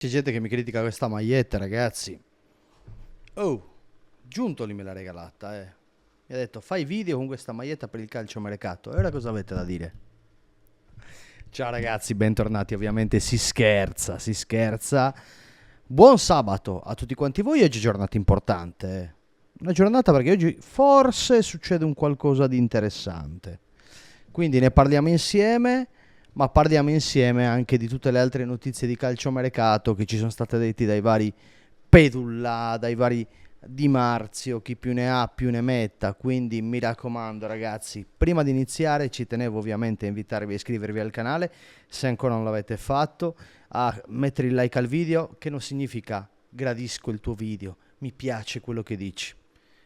C'è gente che mi critica questa maglietta, ragazzi. Oh, Giuntoli me l'ha regalata, eh. Mi ha detto, fai video con questa maglietta per il calciomercato. E ora cosa avete da dire? Ciao ragazzi, bentornati. Ovviamente si scherza, si scherza. Buon sabato a tutti quanti voi. Oggi è giornata importante, eh. Una giornata perché oggi forse succede un qualcosa di interessante. Quindi ne parliamo insieme, ma parliamo insieme anche di tutte le altre notizie di calciomercato che ci sono state dette dai vari Pedulla, dai vari Di Marzio, chi più ne ha più ne metta. Quindi mi raccomando ragazzi, prima di iniziare ci tenevo ovviamente a invitarvi a iscrivervi al canale, se ancora non l'avete fatto, a mettere il like al video, che non significa gradisco il tuo video, mi piace quello che dici.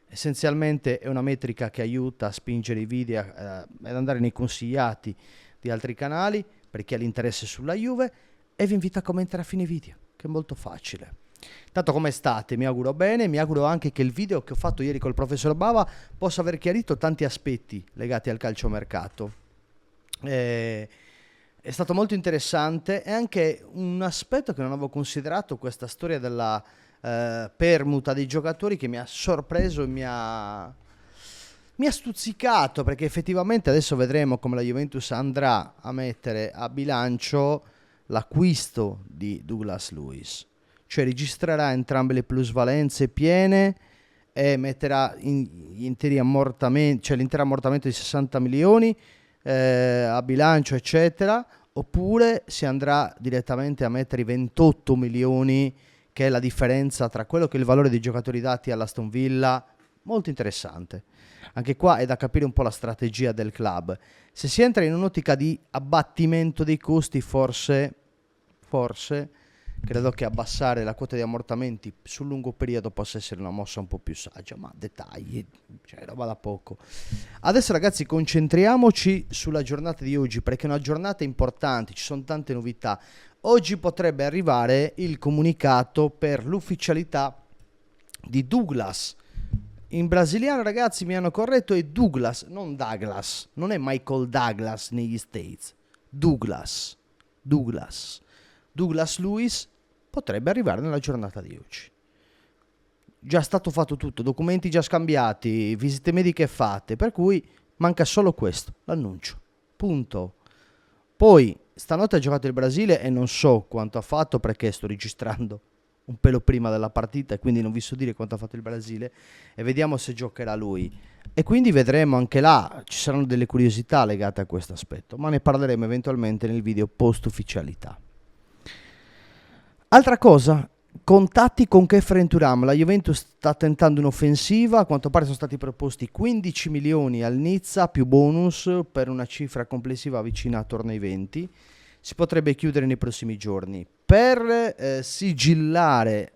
Essenzialmente è una metrica che aiuta a spingere i video ad andare nei consigliati di altri canali per chi ha l'interesse sulla Juve, e vi invito a commentare a fine video, che è molto facile. Tanto come state? Mi auguro bene, mi auguro anche che il video che ho fatto ieri col professor Bava possa aver chiarito tanti aspetti legati al calciomercato. È stato molto interessante e anche un aspetto che non avevo considerato, questa storia della permuta dei giocatori, che mi ha sorpreso e mi ha stuzzicato, perché effettivamente adesso vedremo come la Juventus andrà a mettere a bilancio l'acquisto di Douglas Luiz, cioè registrerà entrambe le plusvalenze piene e metterà gli interi ammortamenti, cioè l'intero ammortamento di 60 milioni a bilancio eccetera, oppure si andrà direttamente a mettere i 28 milioni, che è la differenza tra quello che è il valore dei giocatori dati all'Aston Villa. Molto interessante. Anche qua è da capire un po' la strategia del club. Se si entra in un'ottica di abbattimento dei costi, forse credo che abbassare la quota di ammortamenti sul lungo periodo possa essere una mossa un po' più saggia, ma dettagli, cioè roba da poco. Adesso ragazzi concentriamoci sulla giornata di oggi, perché è una giornata importante, ci sono tante novità. Oggi potrebbe arrivare il comunicato per l'ufficialità di Douglas. In brasiliano ragazzi mi hanno corretto, è Douglas, non Douglas, non è Michael Douglas negli States. Douglas, Douglas, Douglas Luiz potrebbe arrivare nella giornata di oggi. Già stato fatto tutto, documenti già scambiati, visite mediche fatte, per cui manca solo questo, l'annuncio. Punto. Poi stanotte ha giocato il Brasile e non so quanto ha fatto, perché sto registrando un pelo prima della partita e quindi non vi so dire quanto ha fatto il Brasile, e vediamo se giocherà lui. E quindi vedremo anche là, ci saranno delle curiosità legate a questo aspetto, ma ne parleremo eventualmente nel video post ufficialità. Altra cosa, contatti con Khéphren Thuram. La Juventus sta tentando un'offensiva, a quanto pare sono stati proposti 15 milioni al Nizza più bonus per una cifra complessiva vicina attorno ai 20. Si potrebbe chiudere nei prossimi giorni. Per sigillare,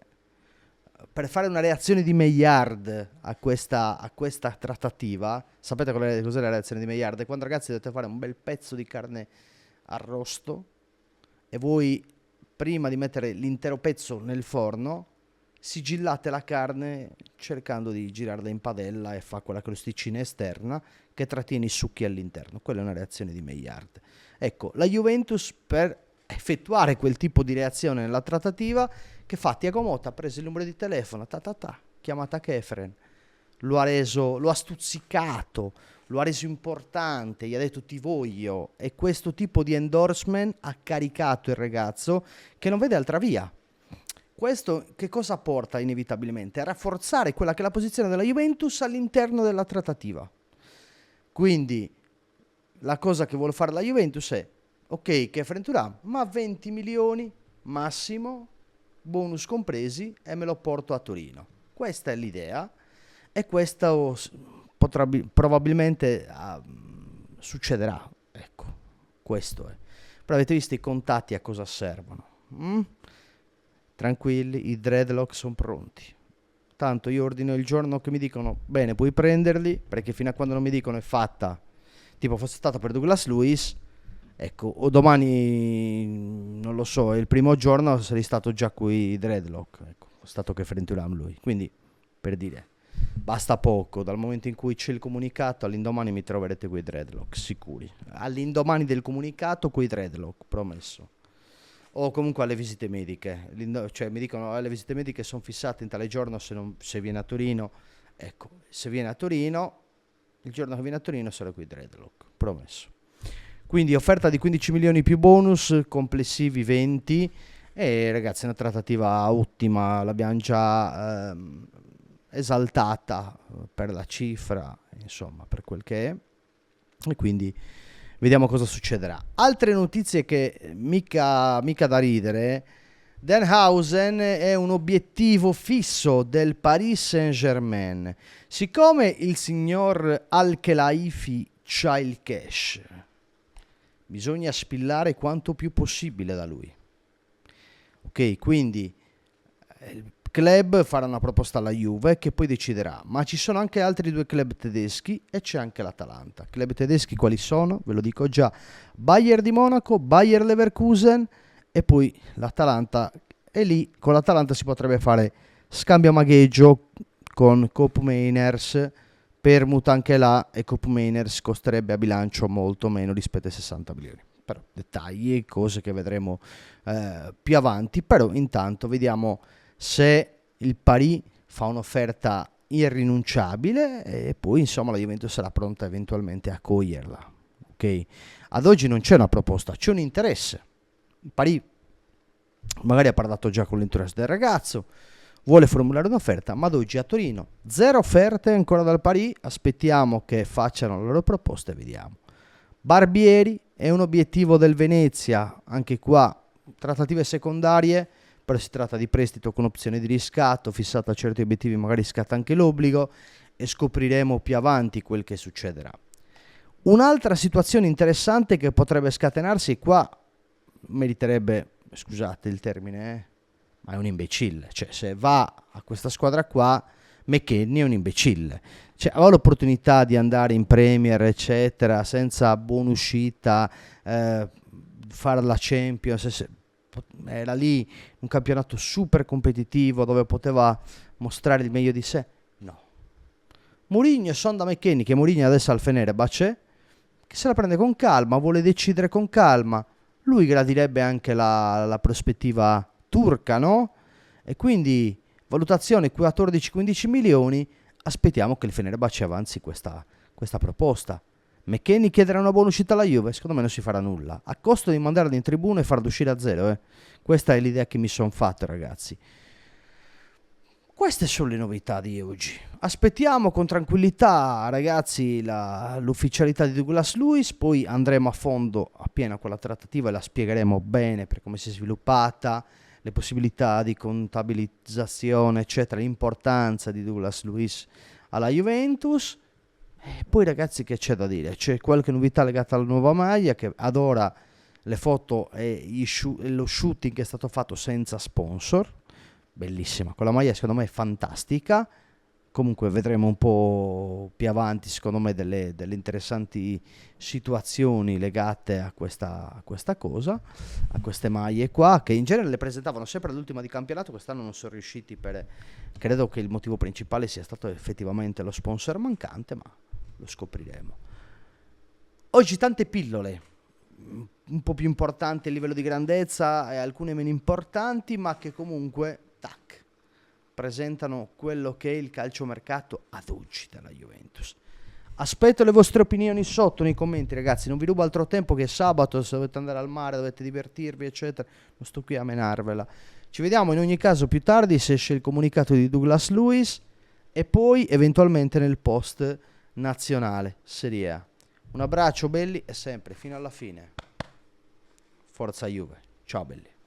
per fare una reazione di Maillard a questa trattativa, sapete cos'è la reazione di Maillard? È quando ragazzi dovete fare un bel pezzo di carne arrosto e voi, prima di mettere l'intero pezzo nel forno, sigillate la carne cercando di girarla in padella e fa quella crosticina esterna che trattiene i succhi all'interno. Quella è una reazione di Maillard. Ecco, la Juventus, per effettuare quel tipo di reazione nella trattativa, che fa? Thiago Motta ha preso il numero di telefono, chiamata Khéphren, lo ha stuzzicato, lo ha reso importante, gli ha detto ti voglio, e questo tipo di endorsement ha caricato il ragazzo, che non vede altra via. Questo che cosa porta inevitabilmente? A rafforzare quella che è la posizione della Juventus all'interno della trattativa. Quindi la cosa che vuole fare la Juventus è, ok, Khéphren Thuram, ma 20 milioni massimo, bonus compresi, e me lo porto a Torino. Questa è l'idea, e questo probabilmente succederà. Ecco, questo è. Però avete visto i contatti a cosa servono? Tranquilli, i dreadlock sono pronti. Tanto io ordino il giorno che mi dicono bene, puoi prenderli, perché fino a quando non mi dicono è fatta, tipo fosse stato per Douglas Luiz, ecco, o domani non lo so, è il primo giorno, sarei stato già qui i dreadlock, ecco, è stato Khéphren Thuram lui. Quindi, per dire, basta poco, dal momento in cui c'è il comunicato all'indomani mi troverete quei dreadlock, sicuri. All'indomani del comunicato quei dreadlock, promesso. o comunque alle visite mediche. Cioè mi dicono le visite mediche sono fissate in tale giorno se viene a Torino. Ecco, se viene a Torino, il giorno che viene a Torino sarà qui Dreadlock, promesso. Quindi offerta di 15 milioni più bonus, complessivi 20. E ragazzi, è una trattativa ottima, l'abbiamo già esaltata per la cifra, insomma, per quel che è. E quindi vediamo cosa succederà. Altre notizie che mica da ridere. Danhausen è un obiettivo fisso del Paris Saint-Germain. Siccome il signor Al-Khelaifi c'ha il cash, bisogna spillare quanto più possibile da lui. Ok, quindi il club farà una proposta alla Juve che poi deciderà, ma ci sono anche altri 2 club tedeschi e c'è anche l'Atalanta. Club tedeschi quali sono? Ve lo dico già: Bayern di Monaco, Bayer Leverkusen e poi l'Atalanta. E lì con l'Atalanta si potrebbe fare scambio a magheggio con Koop Meiners, permuta anche là, e Koop Meiners costerebbe a bilancio molto meno rispetto ai 60 milioni. Però dettagli e cose che vedremo più avanti. Però intanto vediamo se il Paris fa un'offerta irrinunciabile e poi insomma la Juventus sarà pronta eventualmente a coglierla. Ok? Ad oggi non c'è una proposta, c'è un interesse. Il Paris magari ha parlato già con l'entourage del ragazzo, vuole formulare un'offerta, ma ad oggi a Torino 0 offerte ancora dal Paris. Aspettiamo che facciano le loro proposte e vediamo. Barbieri è un obiettivo del Venezia, anche qua trattative secondarie, però si tratta di prestito con opzione di riscatto, fissato a certi obiettivi magari scatta anche l'obbligo e scopriremo più avanti quel che succederà. Un'altra situazione interessante che potrebbe scatenarsi qua meriterebbe, scusate il termine, ma è un imbecille. Cioè, se va a questa squadra qua, McKennie è un imbecille. Cioè, aveva l'opportunità di andare in Premier, eccetera, senza buona uscita, fare la Champions. Era lì un campionato super competitivo dove poteva mostrare il meglio di sé. No. Mourinho sonda McKennie, che Mourinho adesso al Fenerbahce, che se la prende con calma, vuole decidere con calma. Lui gradirebbe anche la prospettiva turca, no? E quindi valutazione 14-15 milioni, aspettiamo che il Fenerbahce avanzi questa proposta. McKennie chiederà una buona uscita alla Juve, secondo me non si farà nulla, a costo di mandarlo in tribuna e farlo uscire a zero. Questa è l'idea che mi sono fatto, ragazzi. Queste sono le novità di oggi. Aspettiamo con tranquillità, ragazzi, l'ufficialità di Douglas Luiz, poi andremo a fondo appena con la trattativa e la spiegheremo bene per come si è sviluppata, le possibilità di contabilizzazione, eccetera, l'importanza di Douglas Luiz alla Juventus. E poi, ragazzi, che c'è da dire? C'è qualche novità legata alla nuova maglia, che ad ora le foto e lo shooting è stato fatto senza sponsor. Bellissima, quella maglia secondo me è fantastica. Comunque vedremo un po' più avanti, secondo me, delle interessanti situazioni legate a questa cosa, a queste maglie qua, che in genere le presentavano sempre all'ultima di campionato. Quest'anno non sono riusciti, credo che il motivo principale sia stato effettivamente lo sponsor mancante, ma lo scopriremo. Oggi tante pillole, un po' più importanti a livello di grandezza e alcune meno importanti, ma che comunque presentano quello che è il calciomercato ad oggi della Juventus. Aspetto le vostre opinioni sotto nei commenti, ragazzi. Non vi rubo altro tempo, che è sabato, se dovete andare al mare, dovete divertirvi, eccetera. Non sto qui a menarvela. Ci vediamo in ogni caso più tardi, se esce il comunicato di Douglas Luiz, e poi eventualmente nel post nazionale Serie A. Un abbraccio belli e sempre fino alla fine. Forza Juve. Ciao belli.